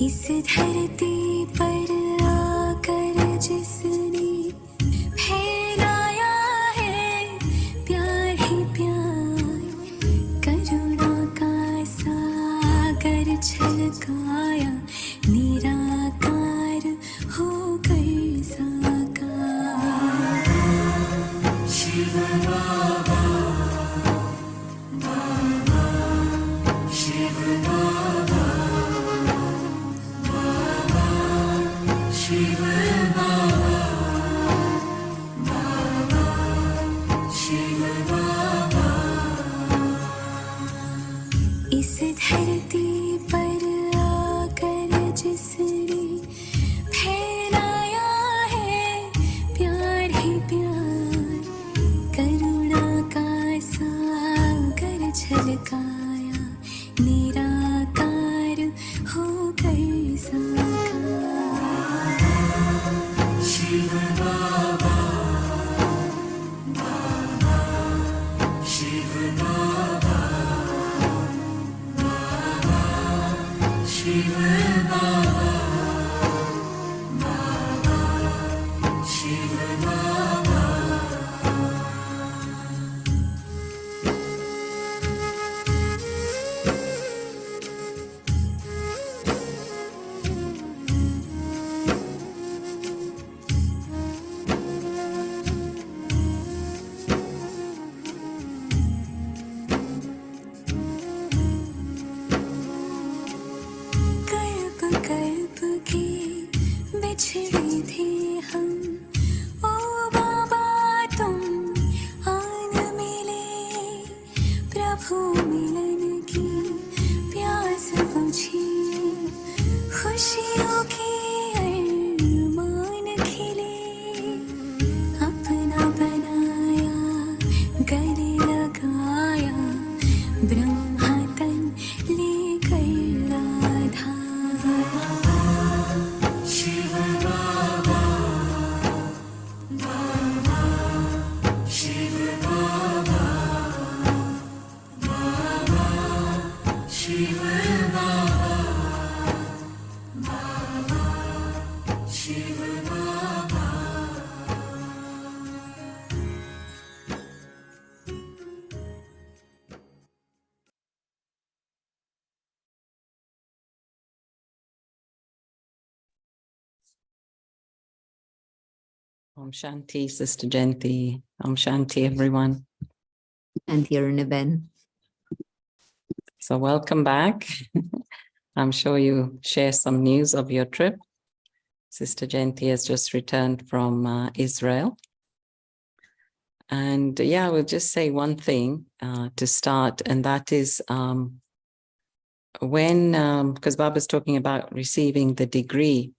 इस धरती पर आकर जिसने फैलाया है प्यार ही प्यार, करुणा का सागर छलकाया, निराकार होकर साकार। शिव बाबा, बाबा, शिव बाबा, बाबा, शिव बाबा, बाबा, शिव बाबा। इस धरती पर आकर जिसने फैलाया है प्यार ही प्यार, करुणा का सागर छलकाया, निराकार होकर साकार। शिव बाबा, बाबा, शिव बाबा, बाबा, शिव बाबा, बाबा, शिव बाबा। कल्प कल्प के बिछड़े थे हम, ओ बाबा तुम आन मिले, प्रभु मिलन की प्यास बुझी, खुशियों के अरमान खिले, अपना बनाया गले लगाया, ब्रह्मा तन लेकर राधा। शिव बाबा, बाबा, शिव बाबा, बाबा, शिव बाबा, बाबा, शिव बाबा। Om Shanti, Sister Jayanti. Om Shanti, everyone. And here Ben. So welcome back. I'm sure you share some news of your trip. Sister Jayanti has just returned from Israel. And yeah, we'll just say one thing to start, and that is because Baba's talking about receiving the degree.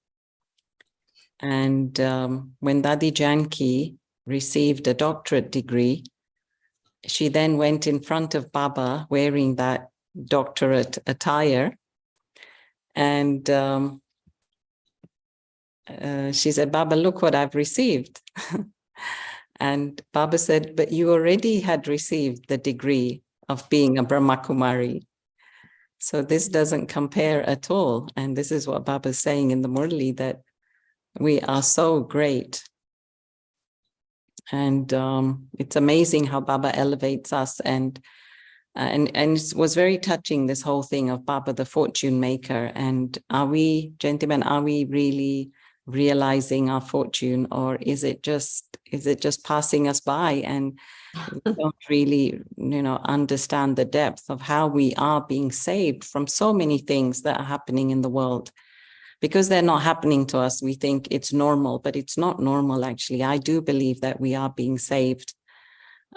And when Dadi Janki received a doctorate degree, she then went in front of Baba wearing that doctorate attire. And she said, Baba, look what I've received. And Baba said, but you already had received the degree of being a Brahma Kumari. So this doesn't compare at all. And this is what Baba's saying in the Murli, that we are so great. And it's amazing how Baba elevates us. And it was very touching, this whole thing of Baba, the fortune maker. And are we, gentlemen, are we really realizing our fortune, or is it just passing us by, and we don't really, understand the depth of how we are being saved from so many things that are happening in the world? Because they're not happening to us, we think it's normal, but it's not normal, actually. I do believe that we are being saved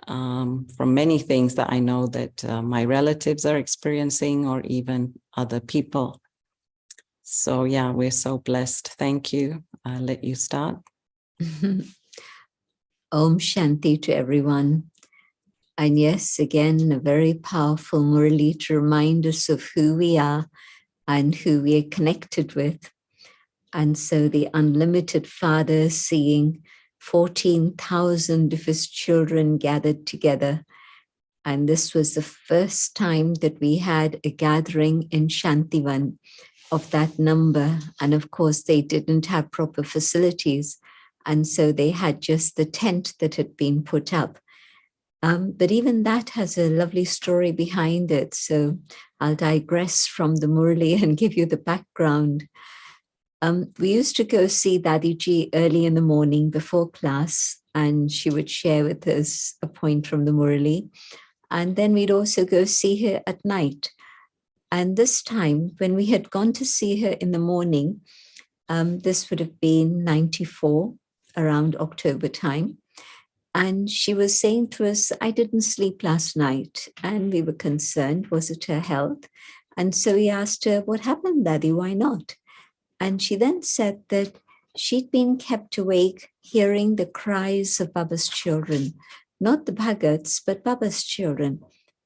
from many things that I know that my relatives are experiencing, or even other people. So yeah, we're so blessed. Thank you. I'll let you start. Om Shanti to everyone. And yes, again, a very powerful Murli to remind us of who we are and who we are connected with. And so the unlimited Father, seeing 14,000 of his children gathered together. And this was the first time that we had a gathering in Shantivan. of that number. And of course, they didn't have proper facilities. And so they had just the tent that had been put up. But even that has a lovely story behind it. So I'll digress from the Murli and give you the background. We used to go see Dadiji early in the morning before class, and she would share with us a point from the Murli. And then we'd also go see her at night. And this time, when we had gone to see her in the morning, this would have been 94, around October time. And she was saying to us, I didn't sleep last night. And we were concerned, was it her health? And so we asked her, what happened, Daddy? Why not? And she then said that she'd been kept awake hearing the cries of Baba's children, not the Bhagats, but Baba's children.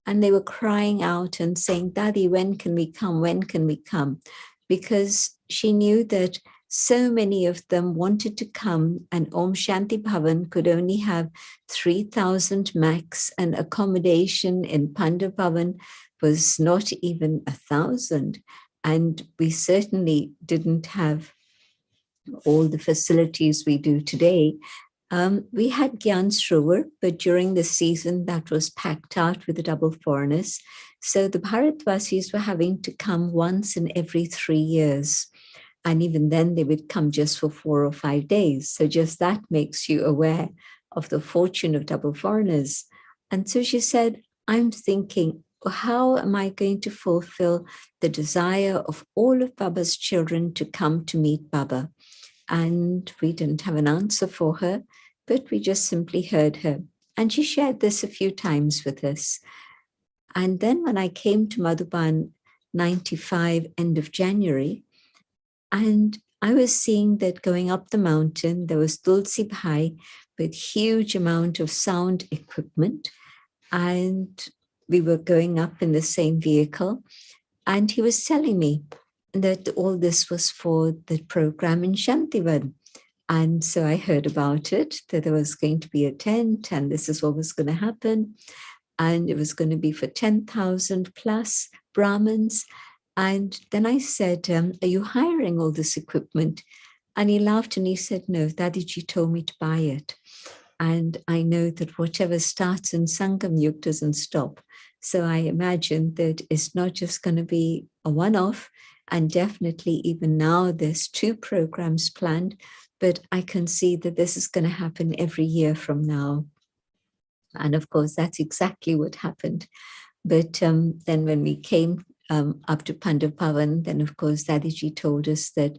And they were crying out and saying, Daddy, when can we come? When can we come? Because she knew that so many of them wanted to come, and Om Shanti Bhavan could only have 3,000 max, and accommodation in Panda Bhavan was not even 1,000. And we certainly didn't have all the facilities we do today. We had Gyan Srovar, but during the season that was packed out with the double foreigners. So the Bharatvasis were having to come once in every 3 years. And even then they would come just for 4 or 5 days. So just that makes you aware of the fortune of double foreigners. And so she said, I'm thinking, how am I going to fulfill the desire of all of Baba's children to come to meet Baba? And we didn't have an answer for her, but we just simply heard her. And she shared this a few times with us. And then when I came to Madhuban 95, end of January, and I was seeing that going up the mountain, there was Tulsi Bhai with huge amount of sound equipment. And we were going up in the same vehicle. And he was telling me that all this was for the program in Shantivan. And so I heard about it, that there was going to be a tent and this is what was going to happen. And it was going to be for 10,000 plus Brahmins. And then I said, are you hiring all this equipment? And he laughed and he said, no, Dadiji told me to buy it. And I know that whatever starts in Sangamyug doesn't stop. So I imagine that it's not just going to be a one-off. And definitely even now there's 2 programs planned, but I can see that this is going to happen every year from now. And of course, that's exactly what happened. But then when we came up to Pandav Bhavan, then of course, Dadiji told us that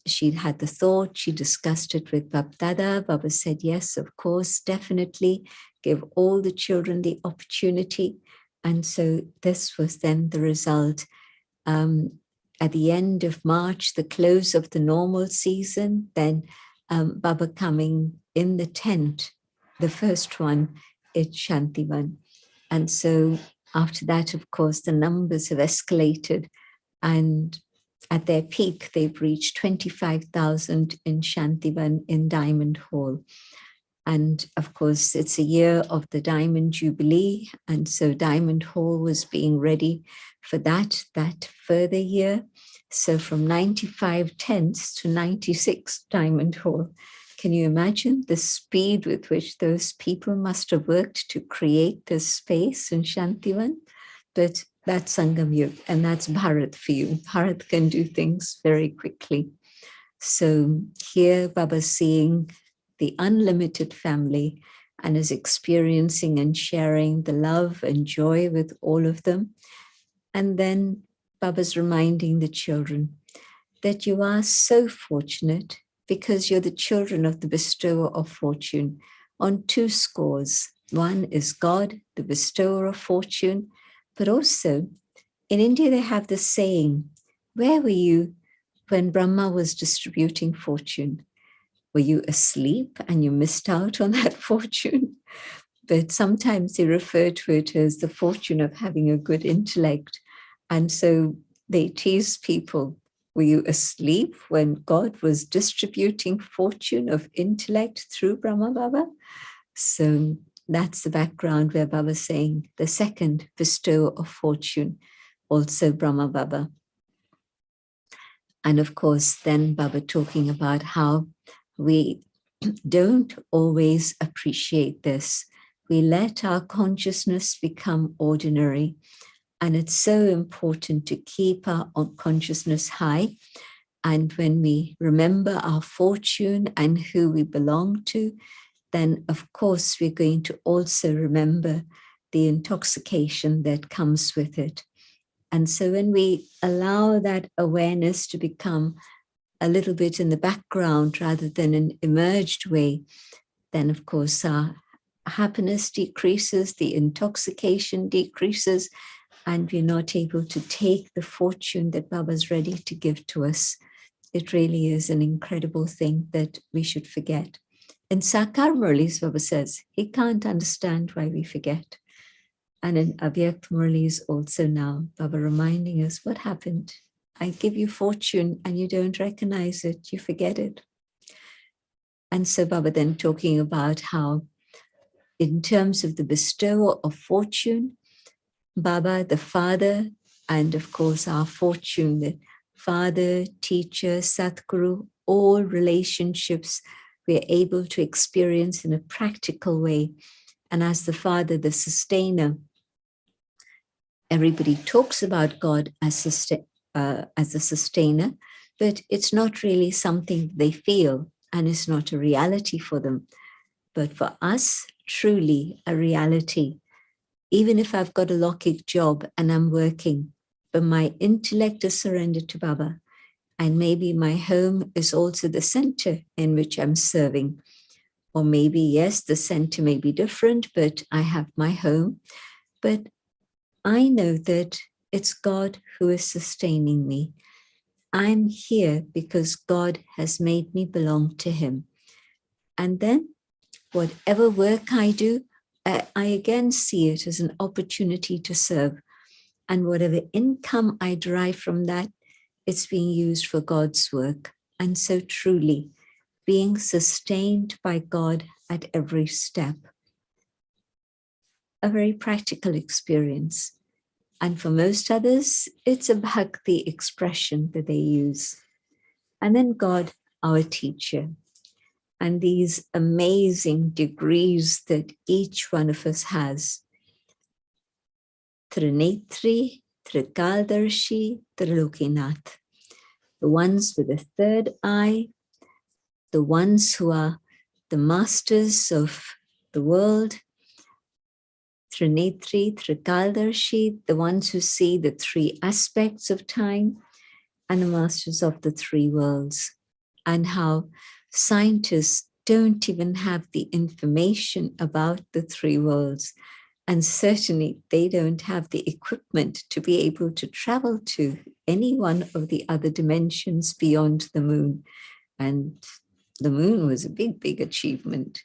she'd had the thought, she discussed it with Bab Dada. Baba said, yes, of course, definitely give all the children the opportunity. And so this was then the result. At the end of March, the close of the normal season, then Baba coming in the tent, the first one at Shantivan. And so after that, of course, the numbers have escalated, and at their peak, they've reached 25,000 in Shantivan in Diamond Hall. And of course, it's a year of the Diamond Jubilee. And so Diamond Hall was being ready for that further year. So from 95 tents to 96 Diamond Hall. Can you imagine the speed with which those people must have worked to create this space in Shantivan? But that's Sangamyug, and that's Bharat for you. Bharat can do things very quickly. So here Baba's seeing the unlimited family and is experiencing and sharing the love and joy with all of them. And then Baba's reminding the children that you are so fortunate because you're the children of the bestower of fortune on 2 scores. One is God, the bestower of fortune, but also in India, they have this saying, where were you when Brahma was distributing fortune? Were you asleep and you missed out on that fortune? But sometimes they refer to it as the fortune of having a good intellect. And so they tease people, were you asleep when God was distributing fortune of intellect through Brahma Baba? So that's the background where Baba's saying the second bestower of fortune, also Brahma Baba. And of course, then Baba talking about how we don't always appreciate this. We let our consciousness become ordinary. And it's so important to keep our consciousness high. And when we remember our fortune and who we belong to, then of course we're going to also remember the intoxication that comes with it. And so when we allow that awareness to become a little bit in the background rather than an emerged way, then of course our happiness decreases, the intoxication decreases, and we're not able to take the fortune that Baba's ready to give to us. It really is an incredible thing that we should forget. In Sakar Murli's, Baba says, he can't understand why we forget. And in Avyakt Murli's also now, Baba reminding us what happened. I give you fortune and you don't recognize it, you forget it. And so Baba then talking about how in terms of the bestower of fortune, Baba, the father, and of course our fortune, the father, teacher, Satguru, all relationships we're able to experience in a practical way. And as the father, the sustainer, everybody talks about God as a sustainer, but it's not really something they feel, and it's not a reality for them. But for us, truly a reality. Even if I've got a Lokik job and I'm working, but my intellect is surrendered to Baba, and maybe my home is also the center in which I'm serving. Or maybe, yes, the center may be different, but I have my home. But I know that it's God who is sustaining me. I'm here because God has made me belong to him. And then whatever work I do, I again see it as an opportunity to serve. And whatever income I derive from that, it's being used for God's work. And so truly, being sustained by God at every step. A very practical experience. And for most others, it's a bhakti expression that they use. And then God, our teacher. And these amazing degrees that each one of us has. Trinetri, Trikaldarshi, Trilokinath. The ones with the third eye, the ones who are the masters of the world, Trinetri, Trikaldarshi, the ones who see the three aspects of time, and the masters of the three worlds, and how scientists don't even have the information about the three worlds. And certainly they don't have the equipment to be able to travel to any one of the other dimensions beyond the moon. And the moon was a big, big achievement.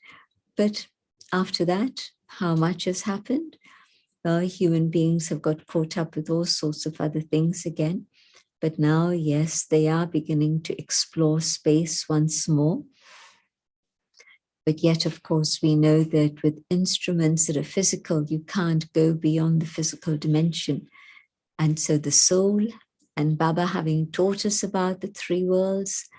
But after that, how much has happened? Well, human beings have got caught up with all sorts of other things again. But now, yes, they are beginning to explore space once more. But yet, of course, we know that with instruments that are physical, you can't go beyond the physical dimension. And so the soul and Baba having taught us about the three worlds,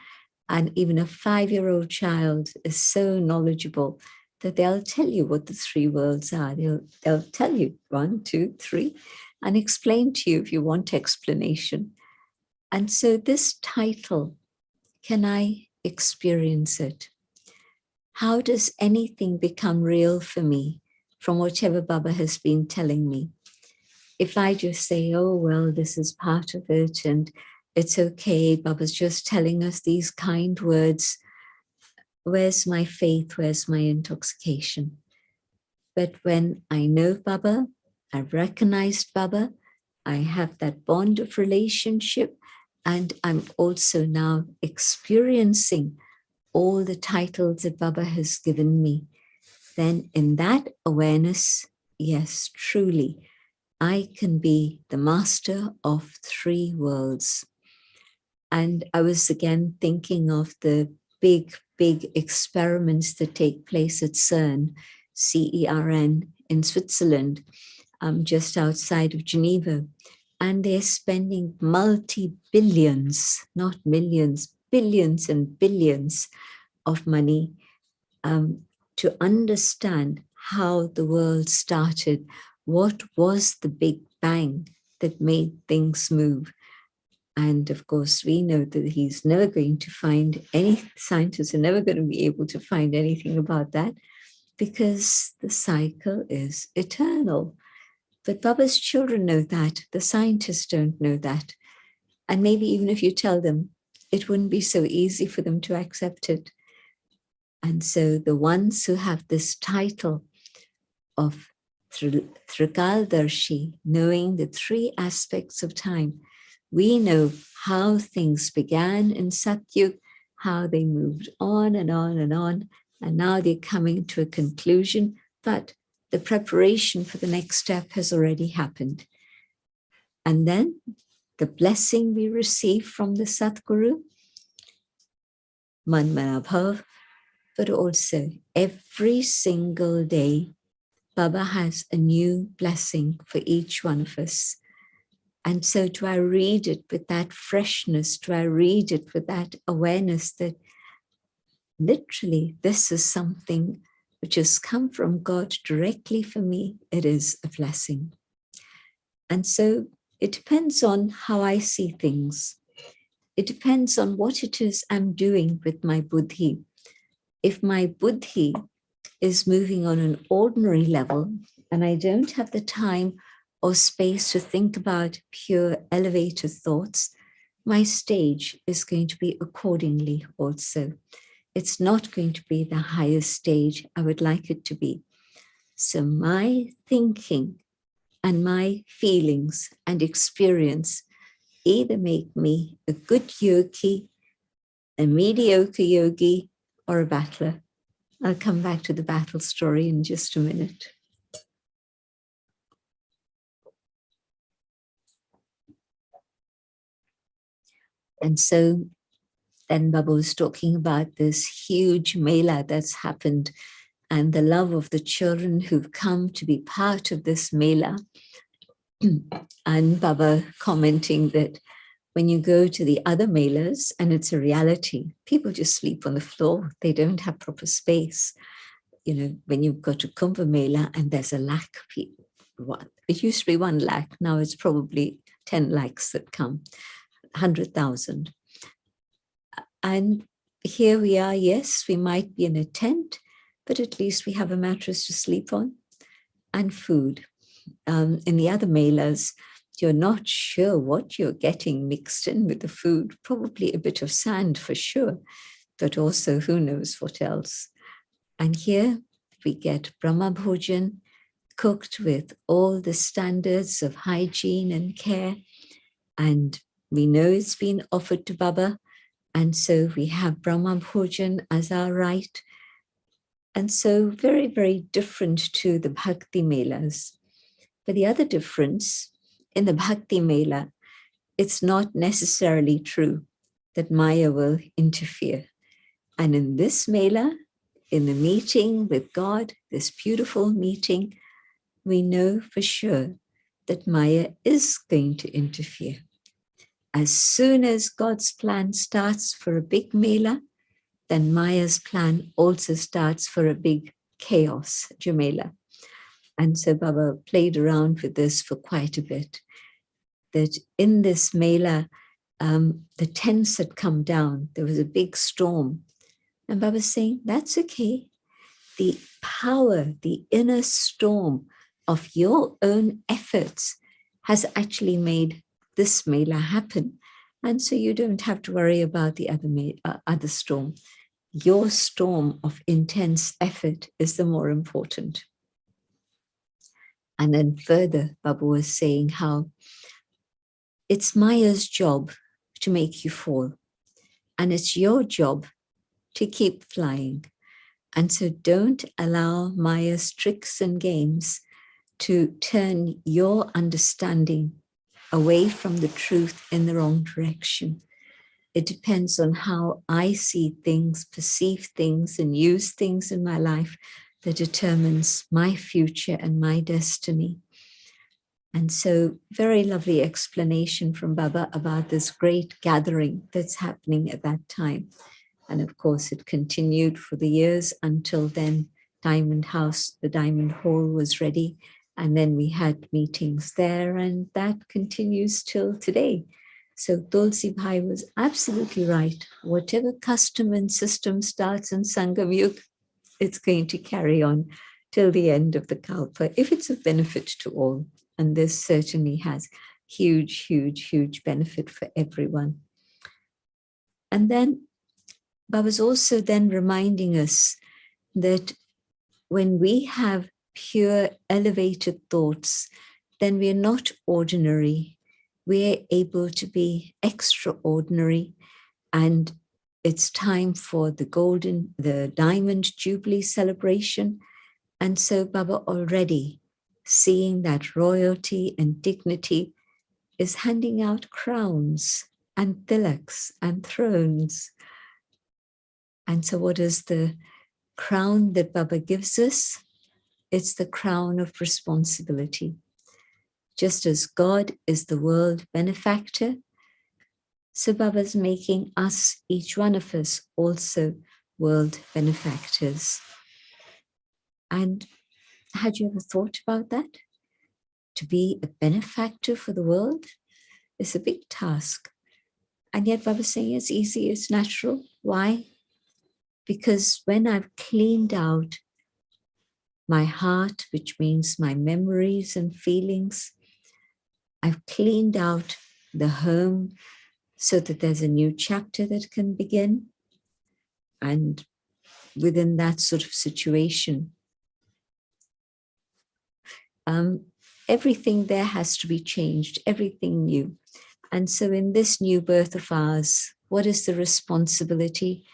and even a 5-year-old child is so knowledgeable that they'll tell you what the three worlds are. They'll tell you 1, 2, 3, and explain to you if you want explanation. And so this title, can I experience it? How does anything become real for me from whatever Baba has been telling me? If I just say, oh, well, this is part of it and it's okay, Baba's just telling us these kind words, where's my faith, where's my intoxication? But when I know Baba, I've recognized Baba, I have that bond of relationship, and I'm also now experiencing all the titles that Baba has given me, then in that awareness, yes, truly, I can be the master of three worlds. And I was again thinking of the big, big experiments that take place at CERN, CERN in Switzerland, just outside of Geneva, and they're spending multi-billions, not millions, billions and billions of money to understand how the world started, what was the Big Bang that made things move. And of course, we know that he's never going to find any, scientists are never going to be able to find anything about that, because the cycle is eternal. But Baba's children know that, the scientists don't know that. And maybe even if you tell them, it wouldn't be so easy for them to accept it. And so the ones who have this title of Trikaldarshi, knowing the three aspects of time, we know how things began in Satyug, how they moved on and on and on, and now they're coming to a conclusion, but the preparation for the next step has already happened. And then the blessing we receive from the Satguru, Manmanabhav, but also every single day, Baba has a new blessing for each one of us. And so do I read it with that freshness? Do I read it with that awareness that literally this is something which has come from God directly for me? It is a blessing. And so it depends on how I see things. It depends on what it is I'm doing with my buddhi. If my buddhi is moving on an ordinary level and I don't have the time or space to think about pure elevated thoughts, my stage is going to be accordingly also. It's not going to be the highest stage I would like it to be. So my thinking and my feelings and experience either make me a good yogi, a mediocre yogi, or a battler. I'll come back to the battle story in just a minute. And so then Baba was talking about this huge mela that's happened and the love of the children who've come to be part of this mela. And Baba commenting that when you go to the other melas, and it's a reality, people just sleep on the floor. They don't have proper space. You know, when you go to Kumbh Mela and there's a lakh people, it used to be 1 lakh, now it's probably 10 lakhs that come, 100,000. And here we are, yes, we might be in a tent, but at least we have a mattress to sleep on and food. In the other melas, you're not sure what you're getting mixed in with the food, probably a bit of sand for sure, but also who knows what else. And here we get Brahma Bhojan cooked with all the standards of hygiene and care. And we know it's been offered to Baba. And so we have Brahma Bhojan as our right. And so very, very different to the Bhakti Melas. But the other difference in the Bhakti Mela, it's not necessarily true that Maya will interfere. And in this Mela, in the meeting with God, this beautiful meeting, we know for sure that Maya is going to interfere. As soon as God's plan starts for a big Mela, then Maya's plan also starts for a big chaos, Jamela. And so Baba played around with this for quite a bit, that in this Mela, the tents had come down. There was a big storm. And Baba was saying, that's okay. The power, the inner storm of your own efforts has actually made this Mela happen. And so you don't have to worry about the other storm. Your storm of intense effort is the more important. And then further, Baba was saying how it's Maya's job to make you fall. And it's your job to keep flying. And so don't allow Maya's tricks and games to turn your understanding away from the truth in the wrong direction. It depends on how I see things, perceive things, and use things in my life that determines my future and my destiny. And so very lovely explanation from Baba about this great gathering that's happening at that time. And of course, it continued for the years until then Diamond House, the Diamond Hall was ready. And then we had meetings there, and that continues till today. So Tulsi Bhai was absolutely right. Whatever custom and system starts in Sangamyug, it's going to carry on till the end of the Kalpa, if it's of benefit to all. And this certainly has huge, huge, huge benefit for everyone. And then Baba's also then reminding us that when we have pure, elevated thoughts, then we are not ordinary. We are able to be extraordinary. And it's time for the Diamond Jubilee celebration. And so Baba already, seeing that royalty and dignity, is handing out crowns and tilaks and thrones. And so what is the crown that Baba gives us? It's the crown of responsibility. Just as God is the world benefactor, so Baba's making us, each one of us, also world benefactors. And had you ever thought about that? To be a benefactor for the world is a big task. And yet Baba's saying it's easy, it's natural. Why? Because when I've cleaned out my heart, which means my memories and feelings, I've cleaned out the home so that there's a new chapter that can begin. And within that sort of situation, everything there has to be changed, everything new. And so in this new birth of ours, what is the responsibility?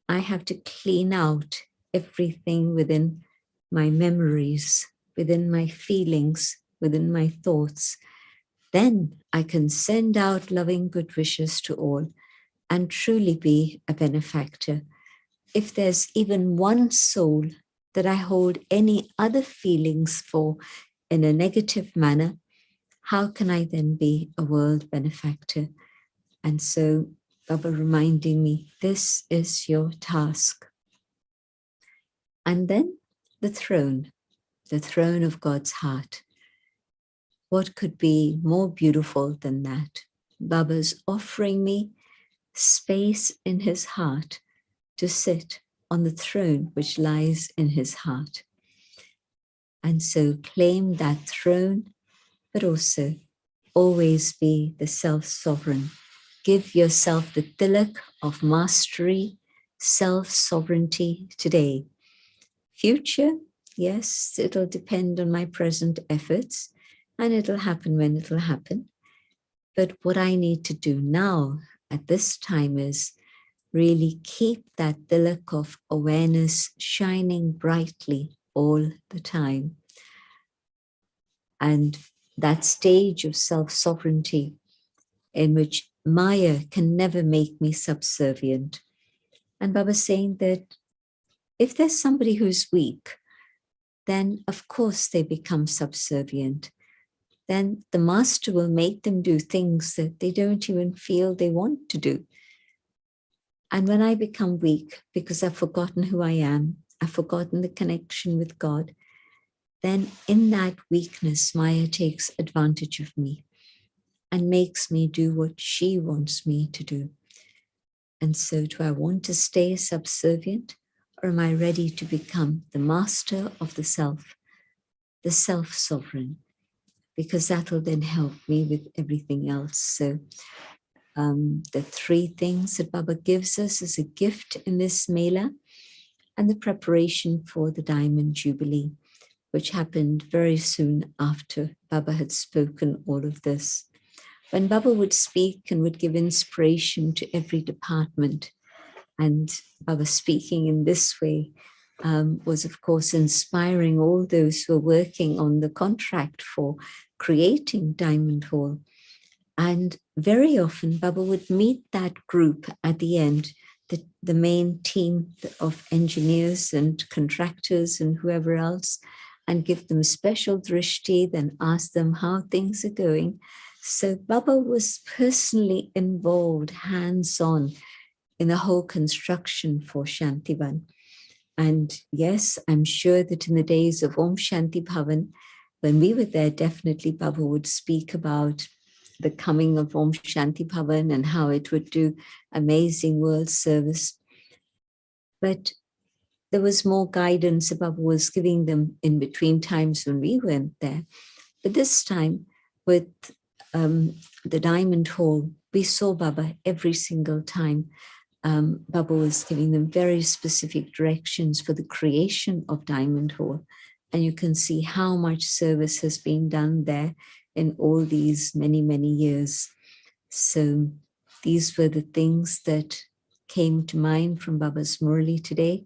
I have to clean out everything within my memories, within my feelings, within my thoughts. Then I can send out loving good wishes to all and truly be a benefactor. If there's even one soul that I hold any other feelings for in a negative manner, how can I then be a world benefactor? And so Baba reminding me, this is your task. And then the throne of God's heart. What could be more beautiful than that? Baba's offering me space in his heart to sit on the throne which lies in his heart. And so claim that throne, but also always be the self-sovereign. Give yourself the tilak of mastery, self-sovereignty today. Future, yes, it'll depend on my present efforts, and it'll happen when it'll happen. But what I need to do now at this time is really keep that tilak of awareness shining brightly all the time. And that stage of self-sovereignty in which Maya can never make me subservient. And Baba's saying that if there's somebody who's weak, then of course they become subservient. Then the master will make them do things that they don't even feel they want to do. And when I become weak because I've forgotten who I am, I've forgotten the connection with God, then in that weakness, Maya takes advantage of me and makes me do what she wants me to do. And so do I want to stay subservient, or am I ready to become the master of the self-sovereign? Because that will then help me with everything else. So the three things that Baba gives us as a gift in this Mela, and the preparation for the Diamond Jubilee, which happened very soon after Baba had spoken all of this. When Baba would speak and would give inspiration to every department, and Baba speaking in this way was of course inspiring all those who are working on the contract for creating Diamond Hall. And very often Baba would meet that group at the end, the main team of engineers and contractors and whoever else, and give them special drishti, then ask them how things are going. So Baba was personally involved, hands-on, in the whole construction for Shantivan. And yes, I'm sure that in the days of Om Shanti Bhavan, when we were there, definitely Baba would speak about the coming of Om Shanti Bhavan and how it would do amazing world service. But there was more guidance Baba was giving them in between times when we went there. But this time with the Diamond Hall, we saw Baba every single time. Baba was giving them very specific directions for the creation of Diamond Hall. And you can see how much service has been done there in all these many, many years. So these were the things that came to mind from Baba's Murli today.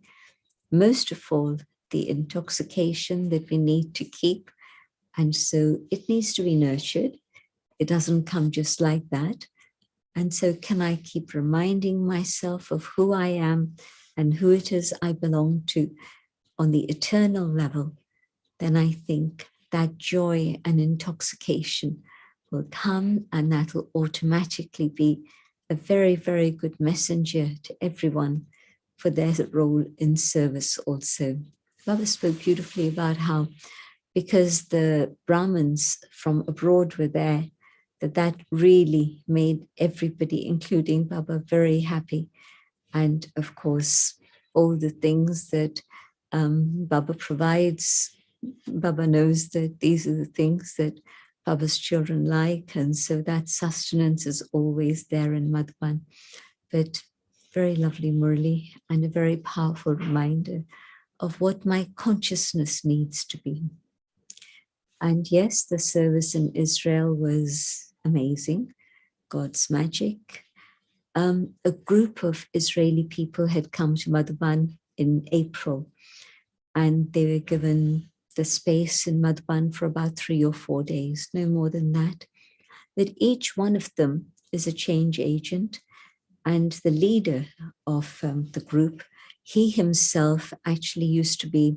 Most of all, the intoxication that we need to keep. And so it needs to be nurtured. It doesn't come just like that. And so can I keep reminding myself of who I am and who it is I belong to on the eternal level? Then I think that joy and intoxication will come, and that will automatically be a very, very good messenger to everyone for their role in service also. Baba spoke beautifully about how, because the Brahmins from abroad were there, that really made everybody, including Baba, very happy. And of course, all the things that Baba provides, Baba knows that these are the things that Baba's children like. And so that sustenance is always there in Madhvan. But very lovely Murli, and a very powerful reminder of what my consciousness needs to be. And yes, the service in Israel was amazing, God's magic. A group of Israeli people had come to Madhvan in April, and they were given the space in Madhvan for about 3 or 4 days, no more than that. That each one of them is a change agent, and the leader of the group, he himself actually used to be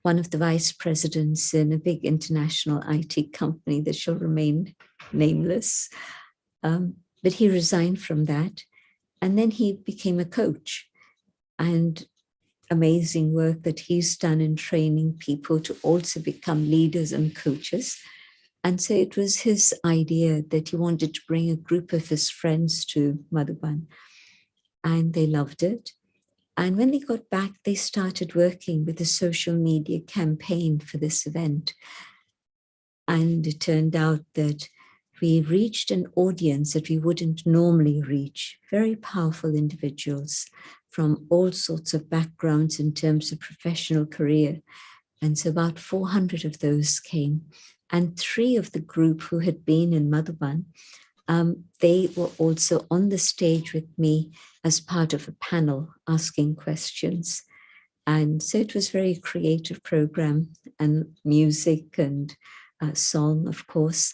one of the vice presidents in a big international IT company that shall remain nameless. But he resigned from that, and then he became a coach. And amazing work that he's done in training people to also become leaders and coaches. And so it was his idea that he wanted to bring a group of his friends to Madhuban, and they loved it. And when they got back, they started working with a social media campaign for this event. And it turned out that we reached an audience that we wouldn't normally reach, very powerful individuals from all sorts of backgrounds in terms of professional career. And so about 400 of those came. And 3 of the group who had been in Madhuban, they were also on the stage with me as part of a panel asking questions. And so it was a very creative program, and music and song, of course.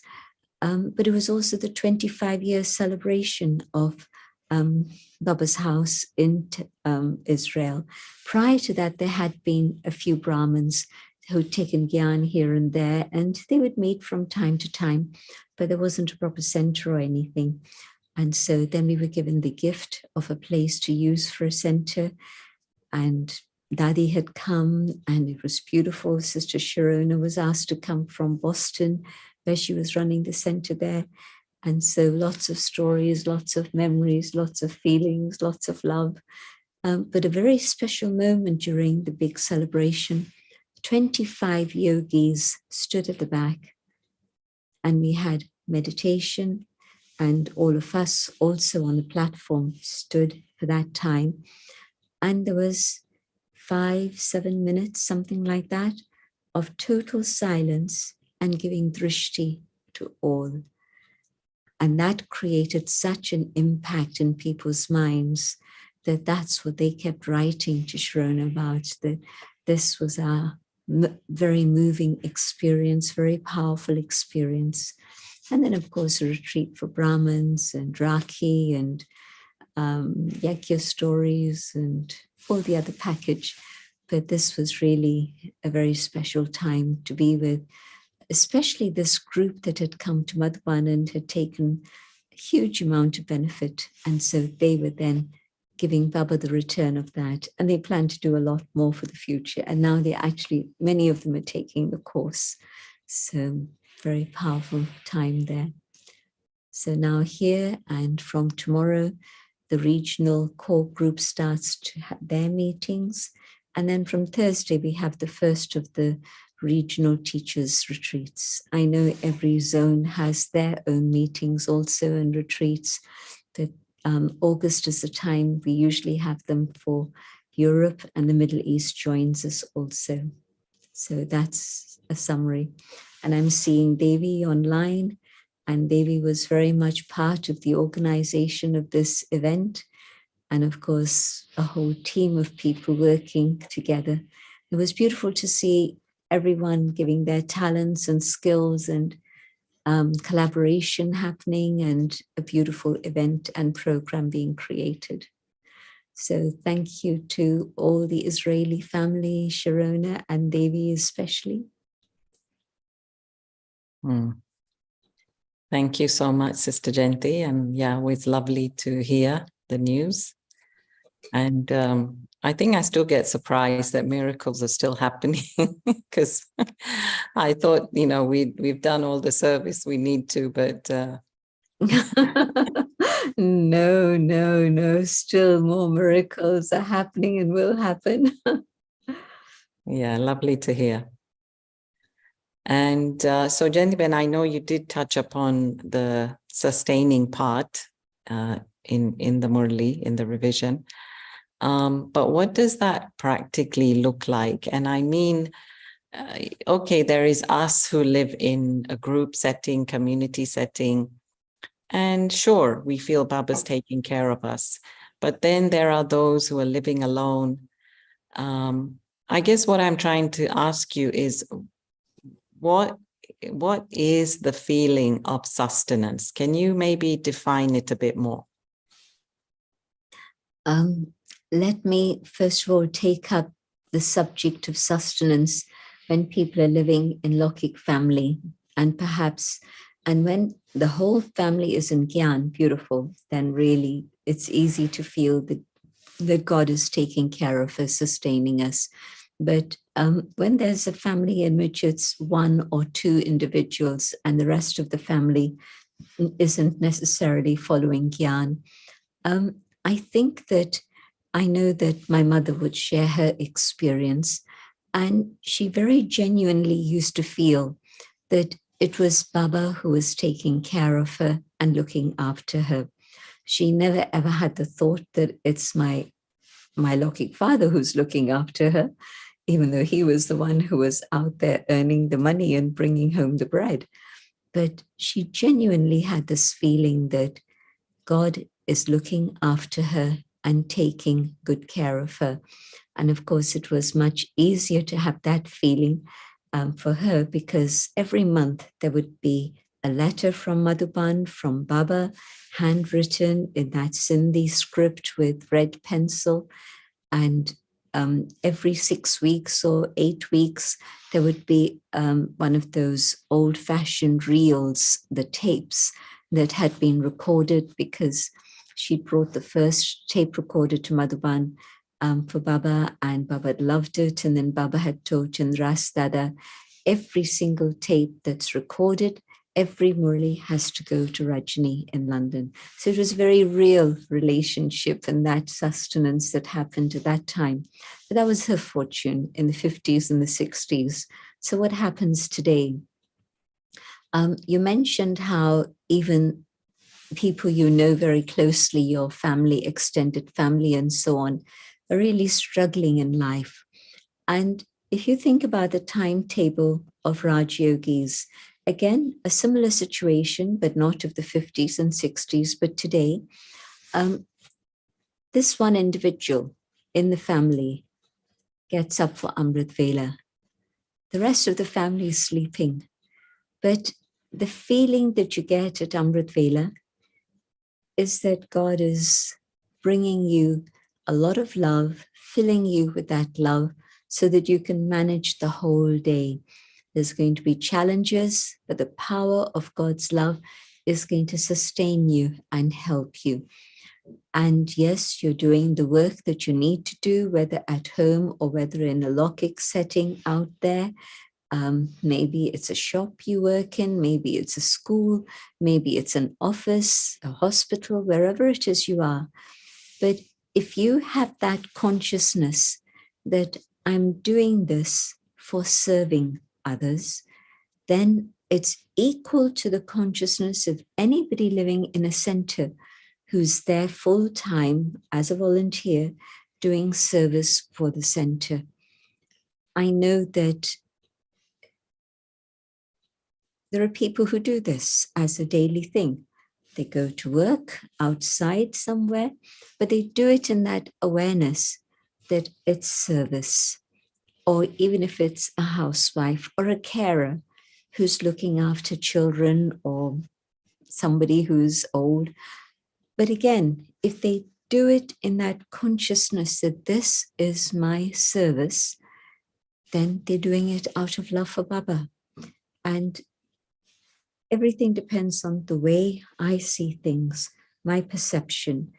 But it was also the 25-year celebration of Baba's house in Israel. Prior to that, there had been a few Brahmins who'd taken gyan here and there, and they would meet from time to time, but there wasn't a proper center or anything. And so then we were given the gift of a place to use for a center, and Dadi had come, and it was beautiful. Sister Sharona was asked to come from Boston, where she was running the center there. And so lots of stories, lots of memories, lots of feelings, lots of love. But a very special moment during the big celebration. 25 yogis stood at the back, and we had meditation, and all of us also on the platform stood for that time. And there was 5-7 minutes, something like that, of total silence and giving drishti to all. And that created such an impact in people's minds that that's what they kept writing to Sharona about, that this was a very moving experience, very powerful experience. And then, of course, a retreat for Brahmins and Rakhi and Yagya stories and all the other package. but this was really a very special time to be with, especially this group that had come to Madhvan and had taken a huge amount of benefit. And so they were then giving Baba the return of that. And they plan to do a lot more for the future. And now they actually, many of them are taking the course. So very powerful time there. So now here and from tomorrow, the regional core group starts to have their meetings. And then from Thursday, we have the first of the regional teachers retreats. I know every zone has their own meetings also and retreats. But August is the time we usually have them for Europe, and the Middle East joins us also. So that's a summary. And I'm seeing Devi online, and Devi was very much part of the organization of this event. And of course, a whole team of people working together. It was beautiful to see everyone giving their talents and skills and collaboration happening, and a beautiful event and program being created. So thank you to all the Israeli family, Sharona and Devi especially. Thank you so much, Sister Jayanti. And yeah, always lovely to hear the news. And I think I still get surprised that miracles are still happening, because I thought, we've done all the service we need to, but No, still more miracles are happening and will happen. Yeah, lovely to hear. And so Jayanti, I know you did touch upon the sustaining part in the Murli, in the revision. But what does that practically look like? And I mean, okay, there is us who live in a group setting, community setting, and sure, we feel Baba's taking care of us. But then there are those who are living alone. I guess what I'm trying to ask you is, what is the feeling of sustenance? Can you maybe define it a bit more? Let me first of all take up the subject of sustenance when people are living in Lokik family, and when the whole family is in Gyan, beautiful, then really it's easy to feel that God is taking care of us, sustaining us. But when there's a family in which it's one or two individuals and the rest of the family isn't necessarily following Gyan, I think that I know that my mother would share her experience, and she very genuinely used to feel that it was Baba who was taking care of her and looking after her. She never ever had the thought that it's my Lokik father who's looking after her, even though he was the one who was out there earning the money and bringing home the bread. But she genuinely had this feeling that God is looking after her and taking good care of her. And of course, it was much easier to have that feeling for her, because every month there would be a letter from Madhuban, from Baba, handwritten in that Sindhi script with red pencil. And every 6 weeks or 8 weeks, there would be one of those old-fashioned reels, the tapes that had been recorded, because she brought the first tape recorder to Madhuban for Baba, and Baba loved it. And then Baba had told Chandras Dada, every single tape that's recorded, every Murli has to go to Rajni in London. So it was a very real relationship, and that sustenance that happened at that time. But that was her fortune in the 50s and the 60s. So what happens today? You mentioned how even people you know very closely, your family, extended family, and so on, are really struggling in life. And if you think about the timetable of Raj Yogis, again, a similar situation, but not of the 50s and 60s, but today, this one individual in the family gets up for Amrit Vela. The rest of the family is sleeping. But the feeling that you get at Amrit Vela is that God is bringing you a lot of love, filling you with that love, so that you can manage the whole day. There's going to be challenges, but the power of God's love is going to sustain you and help you. And yes, you're doing the work that you need to do, whether at home or whether in a Lokik setting out there. Maybe it's a shop you work in, maybe it's a school, maybe it's an office, a hospital, wherever it is you are. But if you have that consciousness that I'm doing this for serving others, then it's equal to the consciousness of anybody living in a center who's there full time as a volunteer doing service for the center. I know that there are people who do this as a daily thing. They go to work outside somewhere, but they do it in that awareness that it's service. Or even if it's a housewife or a carer who's looking after children or somebody who's old. But again, if they do it in that consciousness that this is my service, then they're doing it out of love for Baba. And everything depends on the way I see things, my perception,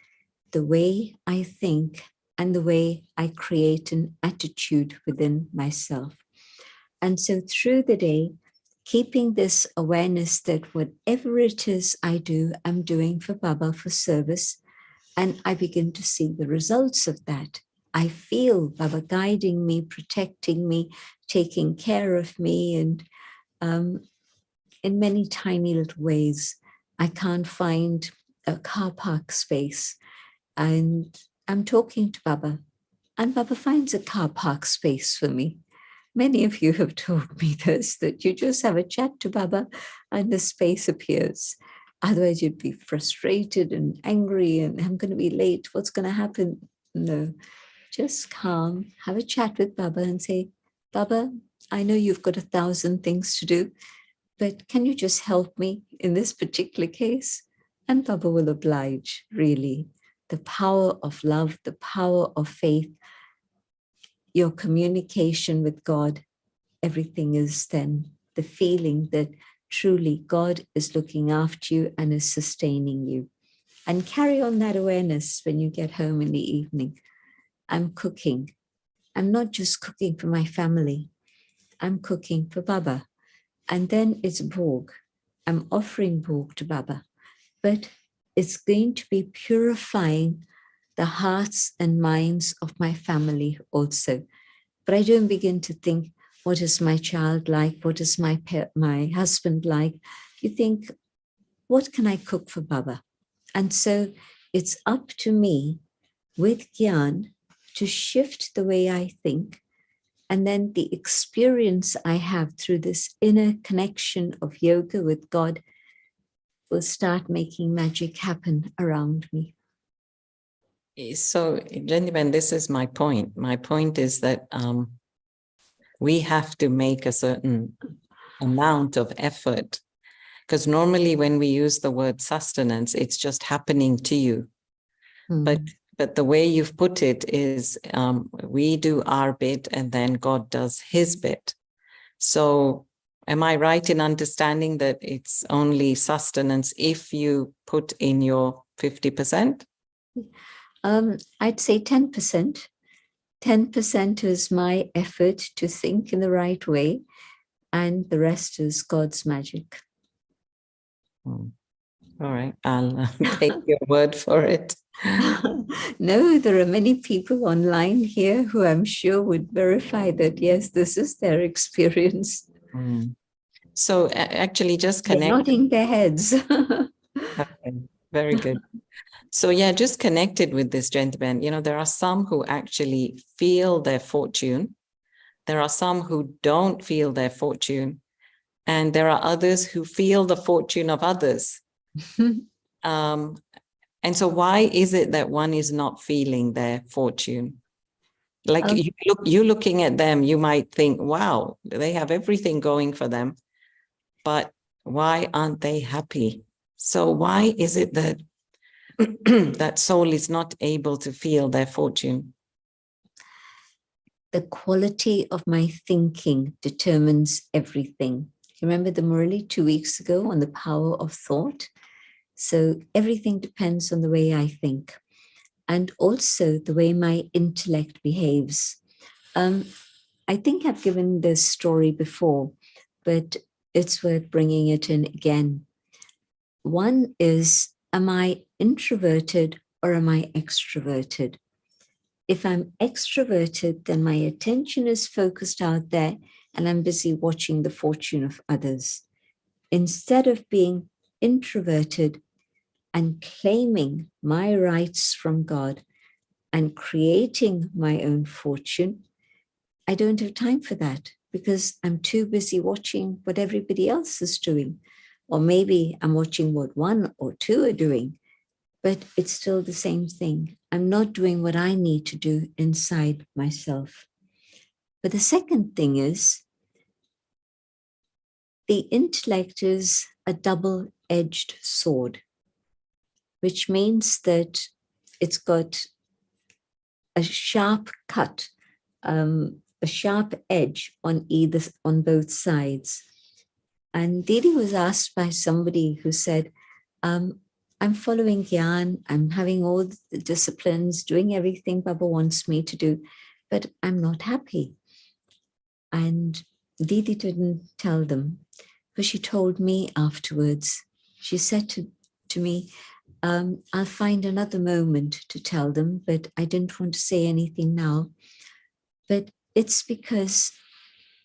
the way I think, and the way I create an attitude within myself. And so through the day, keeping this awareness that whatever it is I do, I'm doing for Baba, for service, and I begin to see the results of that. I feel Baba guiding me, protecting me, taking care of me, and in many tiny little ways. I can't find a car park space, and I'm talking to Baba, and Baba finds a car park space for me. Many of you have told me this, that you just have a chat to Baba and the space appears. Otherwise you'd be frustrated and angry and I'm going to be late. What's going to happen? No, just calm, have a chat with Baba and say, Baba, I know you've got 1,000 things to do, but can you just help me in this particular case? And Baba will oblige, really. The power of love, the power of faith, your communication with God, everything is then the feeling that truly God is looking after you and is sustaining you. And carry on that awareness when you get home in the evening. I'm cooking. I'm not just cooking for my family. I'm cooking for Baba. And then it's Bhog. I'm offering Bhog to Baba. But it's going to be purifying the hearts and minds of my family also. But I don't begin to think, what is my child like? What is my husband like? You think, what can I cook for Baba? And so it's up to me with Gyan to shift the way I think. And then the experience I have through this inner connection of yoga with God will start making magic happen around me. So, gentlemen, this is my point. My point is that we have to make a certain amount of effort, because normally when we use the word sustenance, it's just happening to you. But the way you've put it is we do our bit and then God does his bit. So am I right in understanding that it's only sustenance if you put in your 50%? I'd say 10%. 10% is my effort to think in the right way, and the rest is God's magic. All right, I'll take your word for it. No, there are many people online here who I'm sure would verify that, yes, this is their experience. So actually just They're connect. nodding their heads. Okay, very good. So yeah, just connected with this gentleman, you know, there are some who actually feel their fortune. There are some who don't feel their fortune. And there are others who feel the fortune of others. And so why is it that one is not feeling their fortune? Like you looking at them, you might think, wow, they have everything going for them, but why aren't they happy? So why is it that that soul is not able to feel their fortune? the quality of my thinking determines everything. You remember the Murli 2 weeks ago on the power of thought? So everything depends on the way I think, and also the way my intellect behaves. I think I've given this story before, but it's worth bringing it in again. One is, am I introverted or am I extroverted? If I'm extroverted, then my attention is focused out there and I'm busy watching the fortune of others. Instead of being introverted and claiming my rights from God and creating my own fortune, I don't have time for that because I'm too busy watching what everybody else is doing. Or maybe I'm watching what one or two are doing, but it's still the same thing. I'm not doing what I need to do inside myself. But the second thing is, the intellect is a double-edged sword, which means that it's got a sharp cut, a sharp edge on both sides. And Didi was asked by somebody who said, I'm following Gyan, I'm having all the disciplines, doing everything Baba wants me to do, but I'm not happy. And Didi didn't tell them, but she told me afterwards. She said to me, I'll find another moment to tell them, but I didn't want to say anything now. But it's because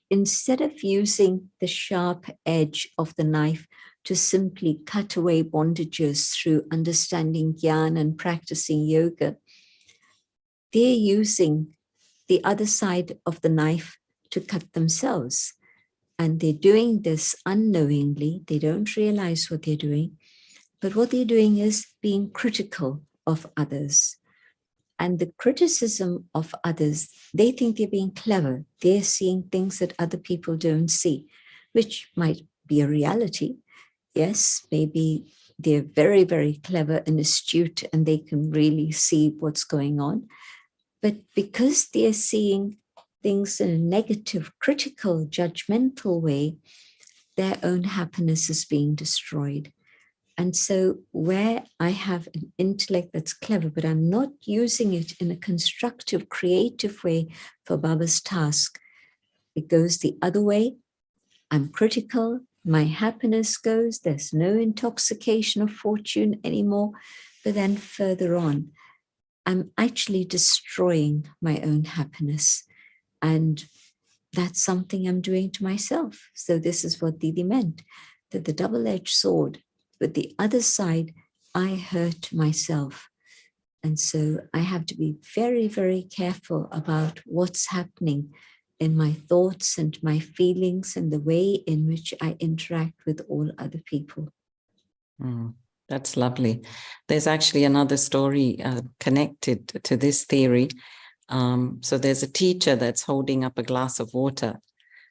instead of using the sharp edge of the knife to simply cut away bondages through understanding Gyan and practicing yoga, they're using the other side of the knife to cut themselves. And they're doing this unknowingly. They don't realize what they're doing. But what they're doing is being critical of others. And the criticism of others, they think they're being clever. They're seeing things that other people don't see, which might be a reality. Yes, maybe they're very, very clever and astute and they can really see what's going on. But because they're seeing things in a negative, critical, judgmental way, their own happiness is being destroyed. And so where I have an intellect that's clever, but I'm not using it in a constructive, creative way for Baba's task, it goes the other way. I'm critical, my happiness goes, there's no intoxication of fortune anymore. But then further on, I'm actually destroying my own happiness. And that's something I'm doing to myself. So this is what Didi meant, that the double-edged sword, but the other side, I hurt myself. And so I have to be very, very careful about what's happening in my thoughts and my feelings and the way in which I interact with all other people. That's lovely. There's actually another story connected to this theory. So there's a teacher that's holding up a glass of water.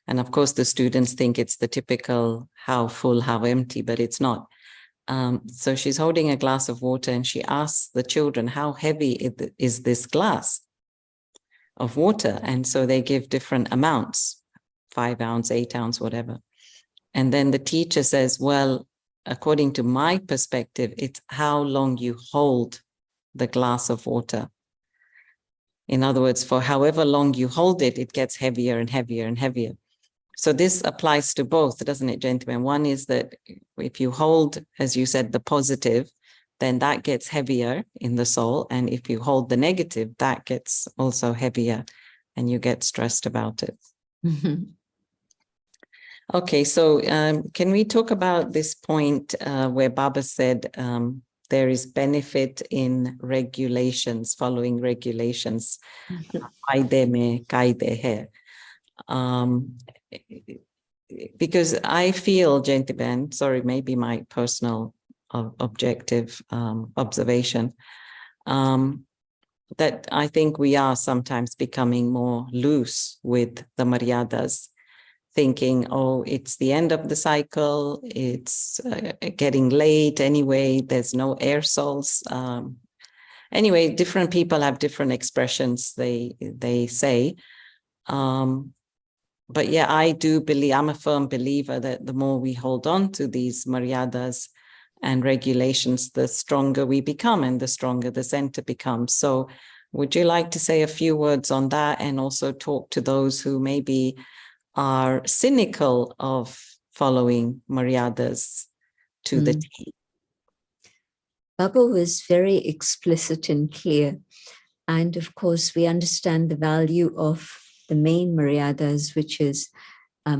And of course, the students think it's the typical how full, how empty, but it's not. So she's holding a glass of water and she asks the children, how heavy is this glass of water? And so they give different amounts, 5 ounce, 8 ounce, whatever. And then the teacher says, well, according to my perspective, it's how long you hold the glass of water. In other words, for however long you hold it, it gets heavier and heavier and heavier. So this applies to both, doesn't it, gentlemen? One is that if you hold, as you said, the positive, then that gets heavier in the soul. And if you hold the negative, that gets also heavier and you get stressed about it. Mm-hmm. Okay, so can we talk about this point where Baba said there is benefit in regulations, following regulations? Kaide mein kaide hai. Because I feel, gentlemen, sorry, maybe my personal objective observation, that I think we are sometimes becoming more loose with the maryadas, thinking, oh, it's the end of the cycle, it's getting late anyway, there's no air souls. Anyway, different people have different expressions they say. But yeah, I do believe, I'm a firm believer that the more we hold on to these maryadas and regulations, the stronger we become and the stronger the center becomes. So would you like to say a few words on that and also talk to those who maybe are cynical of following maryadas to the T? Baba was very explicit and clear. And of course, we understand the value of the main maryadas, which is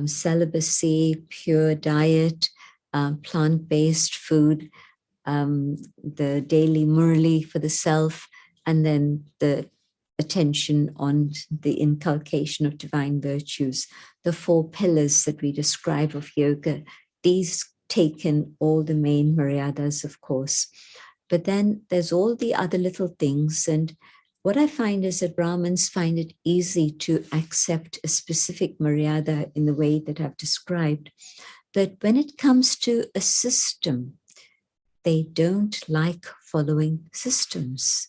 celibacy, pure diet, plant-based food, the daily Murli for the self, and then the attention on the inculcation of divine virtues, the 4 pillars that we describe of yoga. These take in all the main maryadas, of course. But then there's all the other little things. And what I find is that Brahmins find it easy to accept a specific maryada in the way that I've described. But when it comes to a system, they don't like following systems.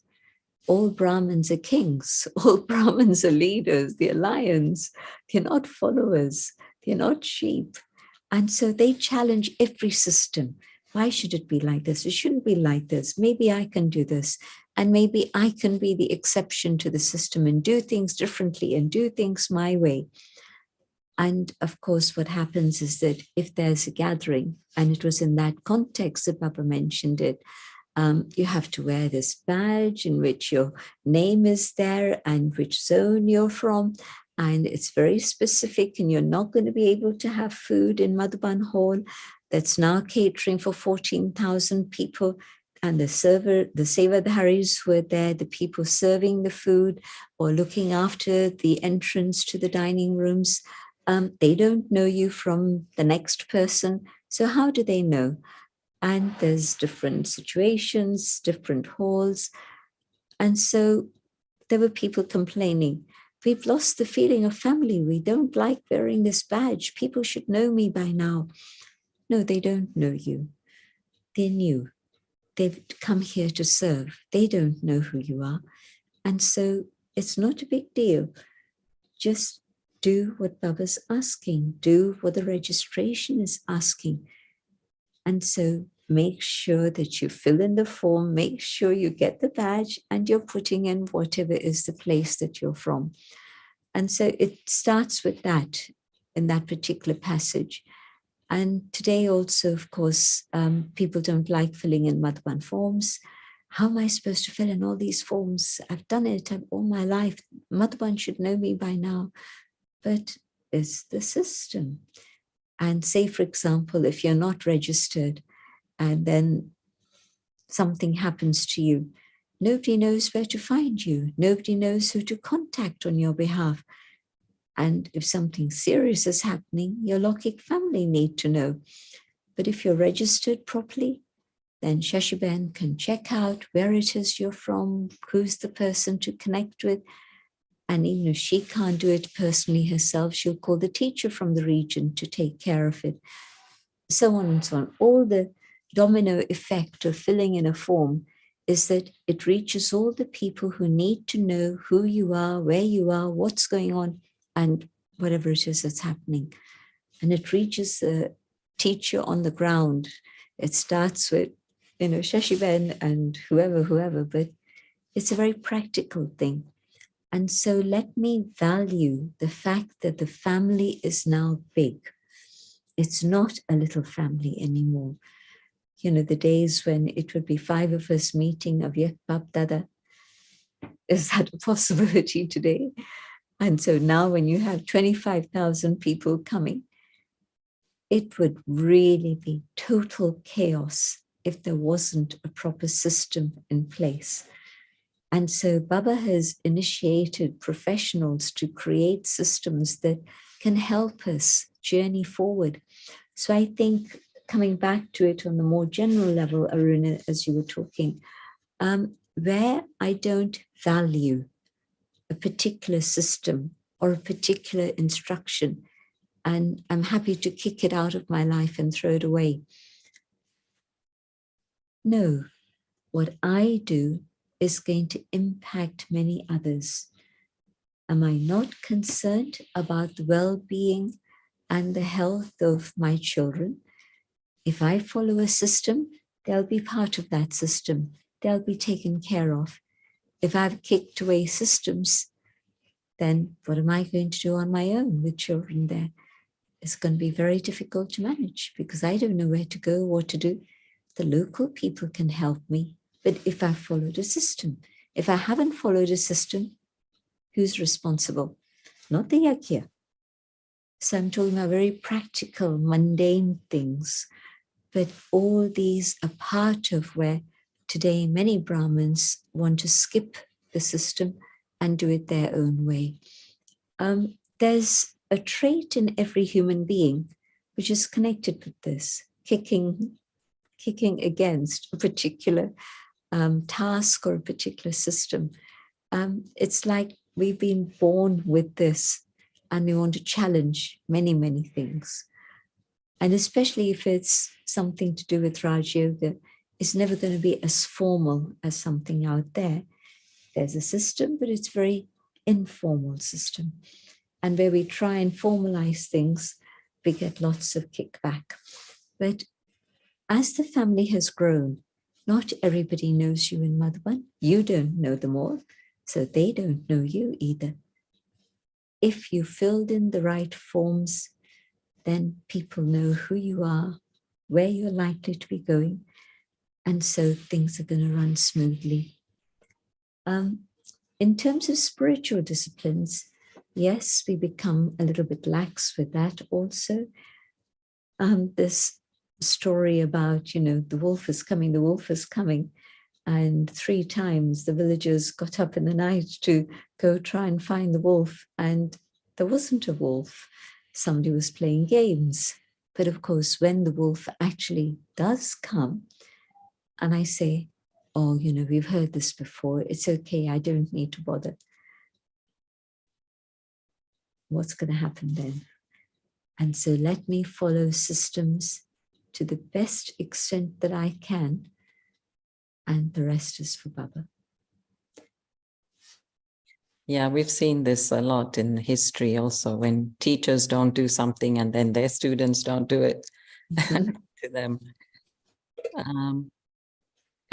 All Brahmins are kings. All Brahmins are leaders. They're lions. They're not followers. They're not sheep. And so they challenge every system. Why should it be like this? It shouldn't be like this. Maybe I can do this. And maybe I can be the exception to the system and do things differently and do things my way. And of course, what happens is that if there's a gathering, and it was in that context that Baba mentioned it, you have to wear this badge in which your name is there and which zone you're from. And it's very specific, and you're not going to be able to have food in Madhuban Hall that's now catering for 14,000 people. And the Sevadharis were there, the people serving the food or looking after the entrance to the dining rooms. They don't know you from the next person. So how do they know? And there's different situations, different halls. And so there were people complaining, we've lost the feeling of family. We don't like wearing this badge. People should know me by now. No, they don't know you. They're new. They've come here to serve. They don't know who you are. And so it's not a big deal. Just do what Baba's asking. Do what the registration is asking. And so make sure that you fill in the form, make sure you get the badge, and you're putting in whatever is the place that you're from. And so it starts with that in that particular passage. And today also, of course, people don't like filling in Madhuban forms. How am I supposed to fill in all these forms? I've done it all my life. Madhuban should know me by now. But it's the system. And say, for example, if you're not registered and then something happens to you, nobody knows where to find you. Nobody knows who to contact on your behalf. And if something serious is happening, your Lokik family need to know. But if you're registered properly, then Shashiben can check out where it is you're from, who's the person to connect with. And even if she can't do it personally herself, she'll call the teacher from the region to take care of it. So on and so on. All the domino effect of filling in a form is that it reaches all the people who need to know who you are, where you are, what's going on, and whatever it is that's happening. And it reaches the teacher on the ground. It starts with, Shashiben and whoever, but it's a very practical thing. And so let me value the fact that the family is now big. It's not a little family anymore. The days when it would be 5 of us meeting of Yek Bab Dada, is that a possibility today? And so now when you have 25,000 people coming, it would really be total chaos if there wasn't a proper system in place. And so Baba has initiated professionals to create systems that can help us journey forward. So I think coming back to it on the more general level, Aruna, as you were talking, where I don't value a particular system or a particular instruction, and I'm happy to kick it out of my life and throw it away. No, what I do is going to impact many others. Am I not concerned about the well-being and the health of my children? If I follow a system, they'll be part of that system. They'll be taken care of. If I've kicked away systems, then what am I going to do on my own with children there? It's going to be very difficult to manage because I don't know where to go, what to do. The local people can help me. But if I followed a system, if I haven't followed a system, who's responsible? Not the Yajna. So I'm talking about very practical, mundane things. But all these are part of where today many Brahmins want to skip the system and do it their own way. There's a trait in every human being which is connected with this, kicking against a particular task or a particular system. It's like we've been born with this and we want to challenge many, many things. And especially if it's something to do with Raj Yoga, it's never going to be as formal as something out there. There's a system, but it's very informal system. And where we try and formalize things, we get lots of kickback. But as the family has grown, not everybody knows you in Madhuban. You don't know them all, so they don't know you either. If you filled in the right forms, then people know who you are, where you're likely to be going, and so things are going to run smoothly. In terms of spiritual disciplines, yes, we become a little bit lax with that also. This story about, the wolf is coming, and 3 times the villagers got up in the night to go try and find the wolf, and there wasn't a wolf. Somebody was playing games. But of course, when the wolf actually does come, and I say, oh, we've heard this before, it's okay, I don't need to bother. What's going to happen then? And so let me follow systems to the best extent that I can, and the rest is for Baba. Yeah, we've seen this a lot in history also, when teachers don't do something and then their students don't do it to them.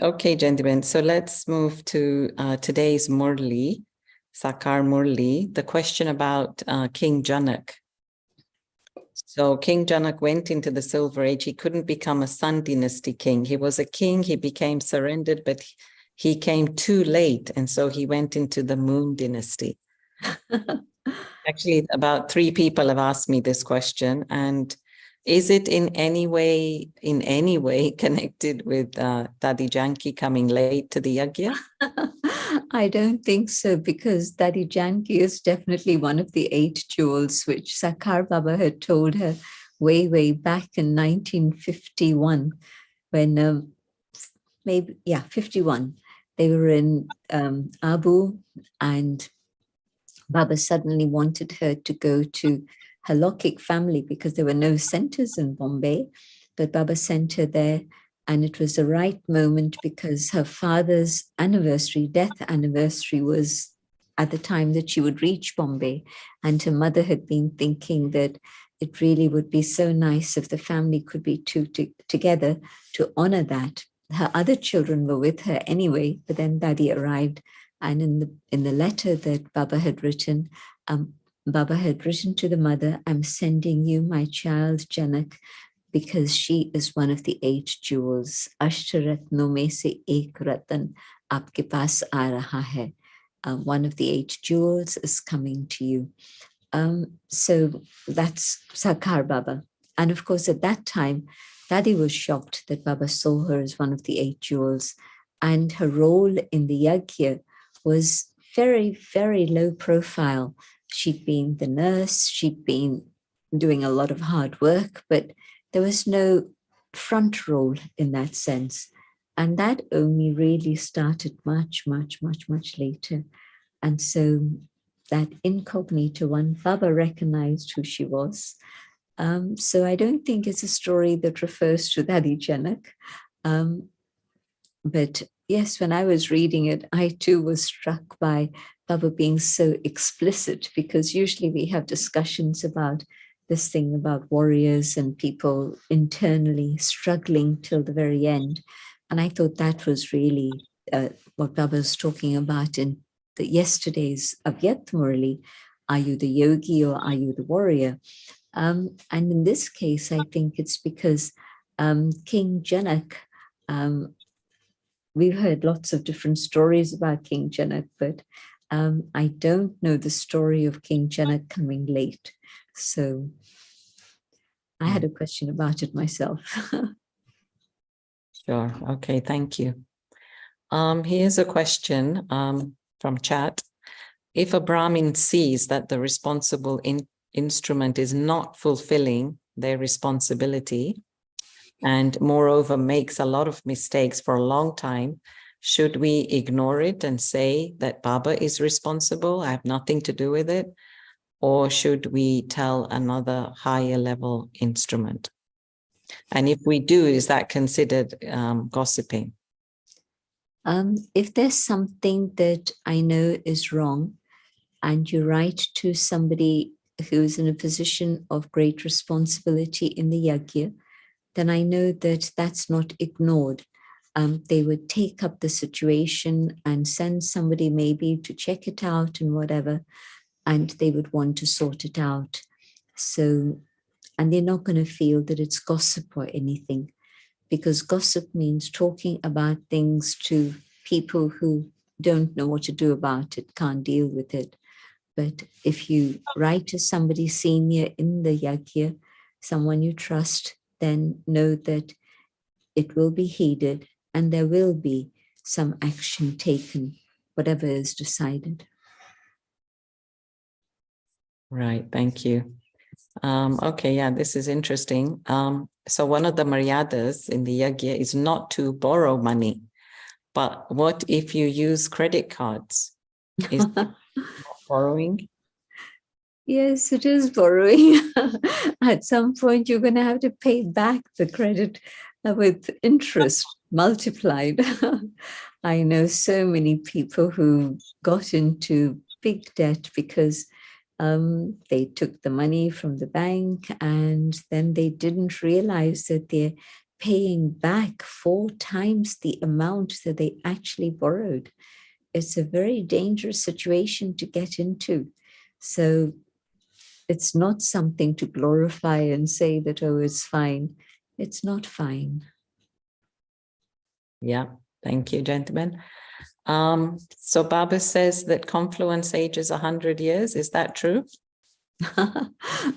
Okay, gentlemen, so let's move to today's Murli, Sakar Murli, the question about King Janak. So King Janak went into the Silver Age. He couldn't become a sun-dynasty king. He was a king, he became surrendered, but he came too late. And so he went into the moon dynasty. Actually, about 3 people have asked me this question. And is it in any way connected with Dadi Janki coming late to the yajna? I don't think so, because Dadi Janki is definitely one of the 8 jewels which Sakar Baba had told her way back in 1951, when 51. They were in Abu, and Baba suddenly wanted her to go to her Lokik family because there were no centers in Bombay, but Baba sent her there. And it was the right moment because her father's death anniversary was at the time that she would reach Bombay. And her mother had been thinking that it really would be so nice if the family could be together to honor that. Her other children were with her anyway, but then Dadi arrived. And in the letter that Baba had written to the mother, I'm sending you my child Janak, because she is one of the 8 jewels. Ashtaratno mein se ek ratan aapke paas aa raha hai. One of the 8 jewels is coming to you. So that's Sakar Baba. And of course, at that time, Dadi was shocked that Baba saw her as one of the 8 jewels. And her role in the yajna was very, very low profile. She'd been the nurse, she'd been doing a lot of hard work, but there was no front role in that sense. And that only really started much later. And so that incognito one, Baba recognized who she was. So I don't think it's a story that refers to Dadi Janak. But yes, when I was reading it, I too was struck by Baba being so explicit, because usually we have discussions about this thing about warriors and people internally struggling till the very end. And I thought that was really what Baba was talking about in the yesterday's Avyakt Murli. Are you the yogi or are you the warrior? And in this case, I think it's because King Janak, we've heard lots of different stories about King Janak, but I don't know the story of King Janak coming late. So I had a question about it myself. Sure. Okay, thank you. Here's a question from chat. If a Brahmin sees that the responsible instrument is not fulfilling their responsibility, and moreover makes a lot of mistakes for a long time, should we ignore it and say that Baba is responsible? I have nothing to do with it. Or should we tell another higher level instrument? And if we do, is that considered gossiping? If there's something that I know is wrong, and you write to somebody who's in a position of great responsibility in the yajna, then I know that that's not ignored. They would take up the situation and send somebody maybe to check it out and whatever, and they would want to sort it out. So, and they're not going to feel that it's gossip or anything, because gossip means talking about things to people who don't know what to do about it, can't deal with it. But if you write to somebody senior in the yajna, someone you trust, then know that it will be heeded and there will be some action taken, whatever is decided. Right, thank you. Okay, yeah, this is interesting. So one of the maryadas in the yajna is not to borrow money. But what if you use credit cards? Is that borrowing? Yes, it is borrowing. At some point, you're going to have to pay back the credit with interest multiplied. I know so many people who got into big debt because they took the money from the bank and then they didn't realize that they're paying back 4 times the amount that they actually borrowed. It's a very dangerous situation to get into. So it's not something to glorify and say that, oh, it's fine. It's not fine. Yeah, thank you, gentlemen. So Baba says that confluence age is 100 years. Is that true?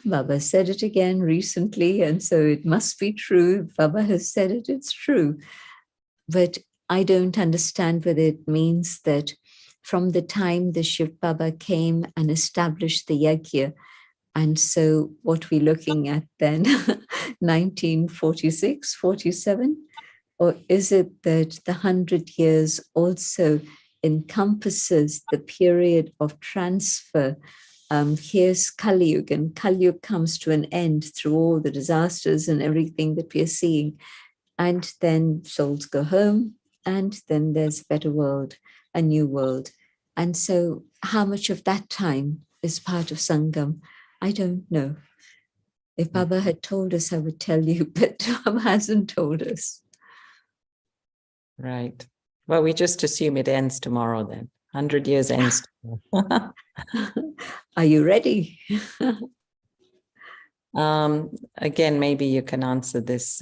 Baba said it again recently, and so it must be true. Baba has said it, it's true. But I don't understand whether it means that from the time the Shiv Baba came and established the yajna, and so what we're looking at then, 1946, 47, or is it that the 100 years also encompasses the period of transfer? Here's Kali Yuga, and Kali Yuga comes to an end through all the disasters and everything that we are seeing. And then souls go home, and then there's a better world, a new world. And so how much of that time is part of Sangam? I don't know. If Baba had told us, I would tell you, but Baba hasn't told us. Right. Well, we just assume it ends tomorrow then. 100 years ends tomorrow. Are you ready? Again, maybe you can answer this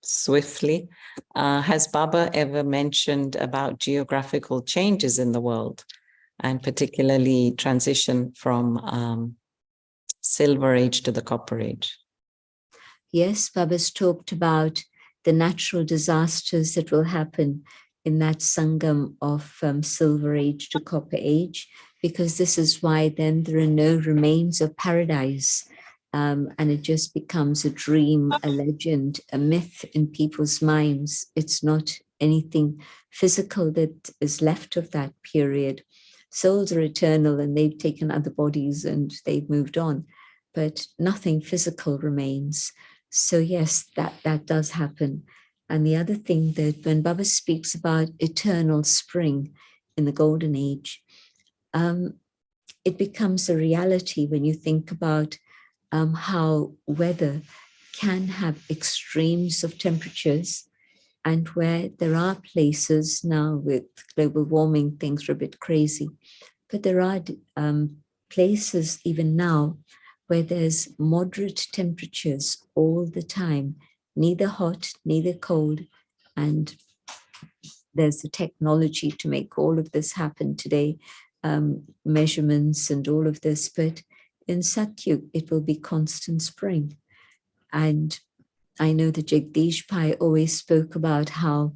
swiftly. Has Baba ever mentioned about geographical changes in the world, and particularly transition from Silver Age to the Copper Age? Yes, Baba's talked about the natural disasters that will happen in that Sangam of Silver Age to Copper Age, because this is why then there are no remains of paradise. And it just becomes a dream, a legend, a myth in people's minds. It's not anything physical that is left of that period. Souls are eternal and they've taken other bodies and they've moved on, but nothing physical remains. So yes, that does happen. And the other thing that when Baba speaks about eternal spring in the Golden Age, it becomes a reality when you think about how weather can have extremes of temperatures, and where there are places now with global warming, things are a bit crazy, but there are places even now where there's moderate temperatures all the time, neither hot, neither cold, and there's the technology to make all of this happen today, measurements and all of this, but in Satyug, it will be constant spring. And I know that Jagdish Pai always spoke about how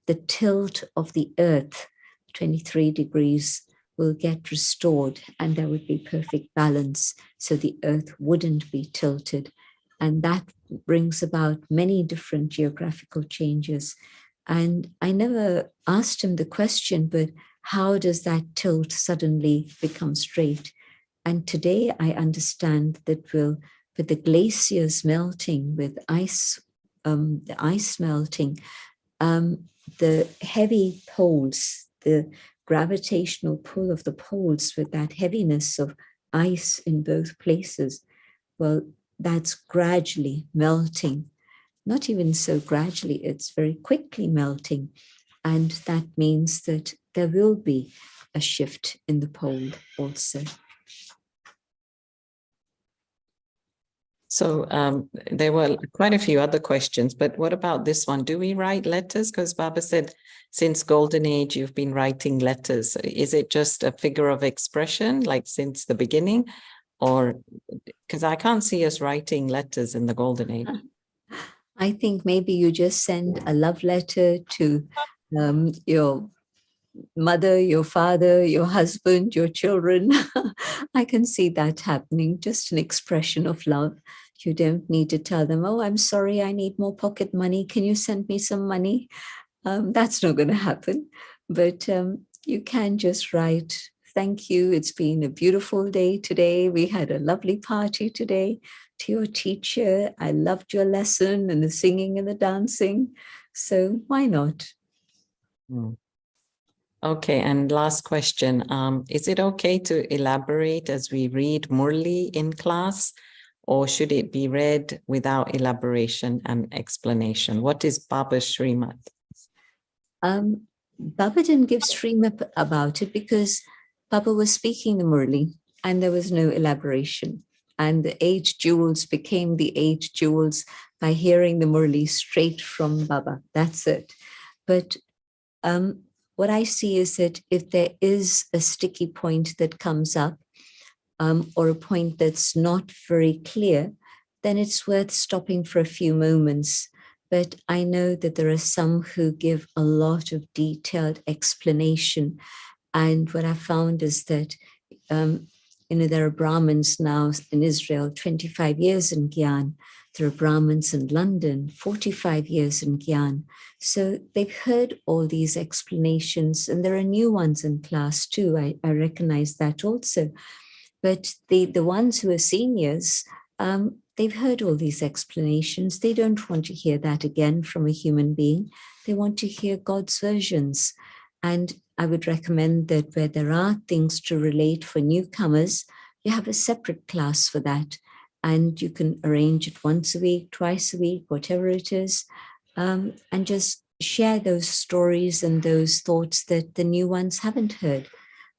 the tilt of the earth, 23 degrees, will get restored, and there would be perfect balance, so the earth wouldn't be tilted. And that brings about many different geographical changes. And I never asked him the question, but how does that tilt suddenly become straight? And today I understand that with the glaciers melting, with the ice melting, the heavy poles, the gravitational pull of the poles with that heaviness of ice in both places, well, that's gradually melting. Not even so gradually, it's very quickly melting. And that means that there will be a shift in the pole also. So there were quite a few other questions, but what about this one? Do we write letters? Because Baba said, since Golden Age, you've been writing letters. Is it just a figure of expression, like since the beginning? Or, because I can't see us writing letters in the Golden Age. I think maybe you just send a love letter to your mother, your father, your husband, your children. I can see that happening, just an expression of love. You don't need to tell them, oh, I'm sorry, I need more pocket money. Can you send me some money? That's not going to happen. But you can just write, thank you. It's been a beautiful day today. We had a lovely party today. To your teacher, I loved your lesson and the singing and the dancing. So why not? Okay, and last question. Is it okay to elaborate as we read Murli in class, or should it be read without elaboration and explanation? What is Baba's Srimad? Baba didn't give Srimad about it because Baba was speaking the Murli and there was no elaboration. And the 8 jewels became the 8 jewels by hearing the Murli straight from Baba. That's it. But what I see is that if there is a sticky point that comes up or a point that's not very clear, then it's worth stopping for a few moments. But I know that there are some who give a lot of detailed explanation. And what I found is that there are Brahmins now in Israel, 25 years in Gyan. There are Brahmins in London, 45 years in Gyan. So they've heard all these explanations, and there are new ones in class too. I recognize that also. But the ones who are seniors, they've heard all these explanations. They don't want to hear that again from a human being. They want to hear God's versions. And I would recommend that where there are things to relate for newcomers, you have a separate class for that. And you can arrange it once a week, twice a week, whatever it is, and just share those stories and those thoughts that the new ones haven't heard.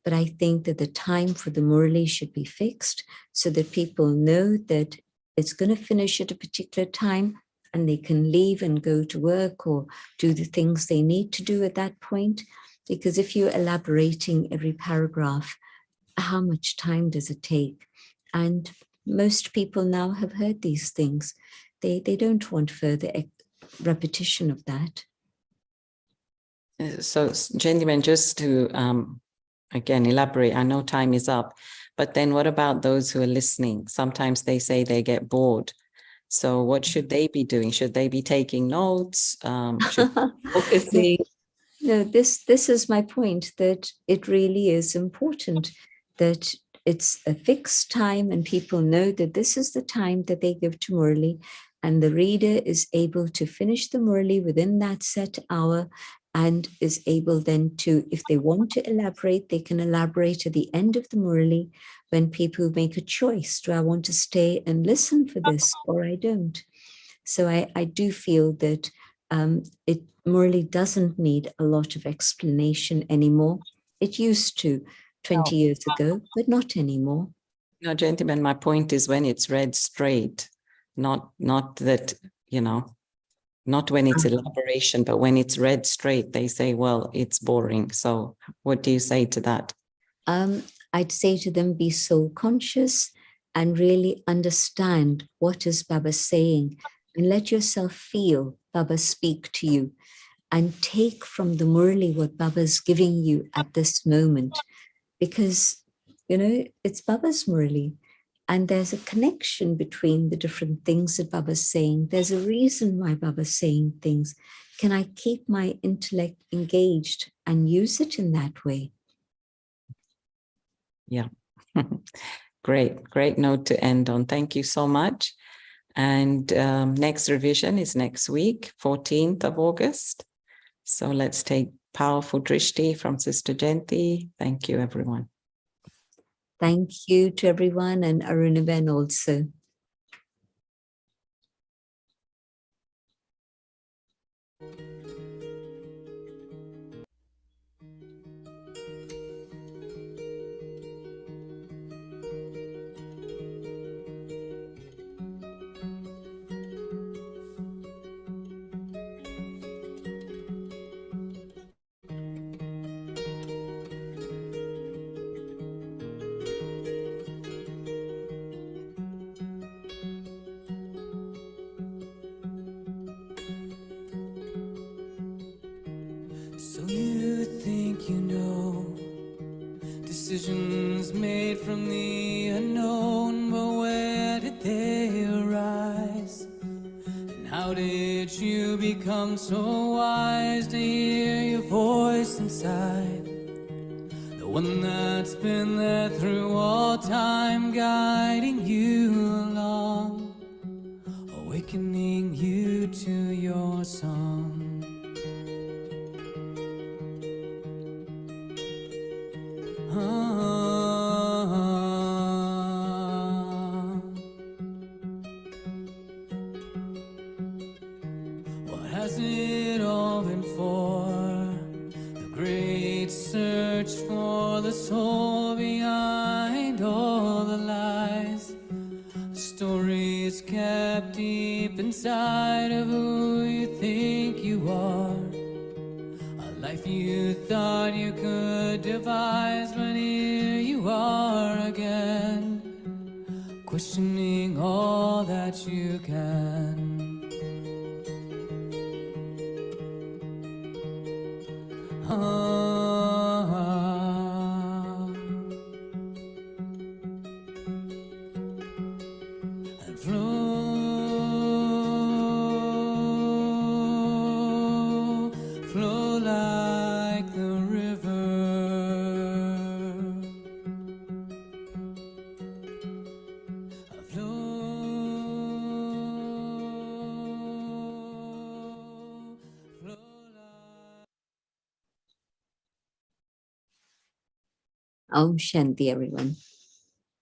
But I think that the time for the Murli should be fixed so that people know that it's going to finish at a particular time and they can leave and go to work or do the things they need to do at that point. Because if you're elaborating every paragraph, how much time does it take? And most people now have heard these things. They don't want further repetition of that. So, gentlemen, just to again elaborate, I know time is up, but then what about those who are listening? Sometimes they say they get bored. So what should they be doing? Should they be taking notes? Should focusing? No, this is my point, that it really is important that it's a fixed time and people know that this is the time that they give to Murli, and the reader is able to finish the Murli within that set hour and is able then to, if they want to elaborate, they can elaborate at the end of the Murli when people make a choice. Do I want to stay and listen for this or I don't? So I do feel that Murli doesn't need a lot of explanation anymore. It used to 20 years ago, but not anymore. No, gentlemen, my point is when it's read straight, not that, you know, not when it's elaboration, but when it's read straight, they say, well, it's boring. So what do you say to that? I'd say to them, be soul conscious and really understand what is Baba saying, and let yourself feel Baba speak to you, and take from the Murli what Baba's giving you at this moment, because, you know, it's Baba's Murli. And there's a connection between the different things that Baba's saying. There's a reason why Baba's saying things. Can I keep my intellect engaged and use it in that way? Yeah. Great note to end on. Thank you so much. And next revision is next week, 14th of August. So let's take powerful drishti from Sister Jayanti. Thank you, everyone. Thank you to everyone, and Arunaben also. So you think you know decisions made from the unknown, but where did they arise? And how did you become so wise to hear your voice inside? The one that's been there through all time, guiding you along, awakening you to your song. What has it all been for? The great search for the soul behind all the lies. The stories kept deep inside of who you think you are. A life you thought you could devise, but here you are again, questioning all that you can. And flow like the river. Om Shanti, everyone.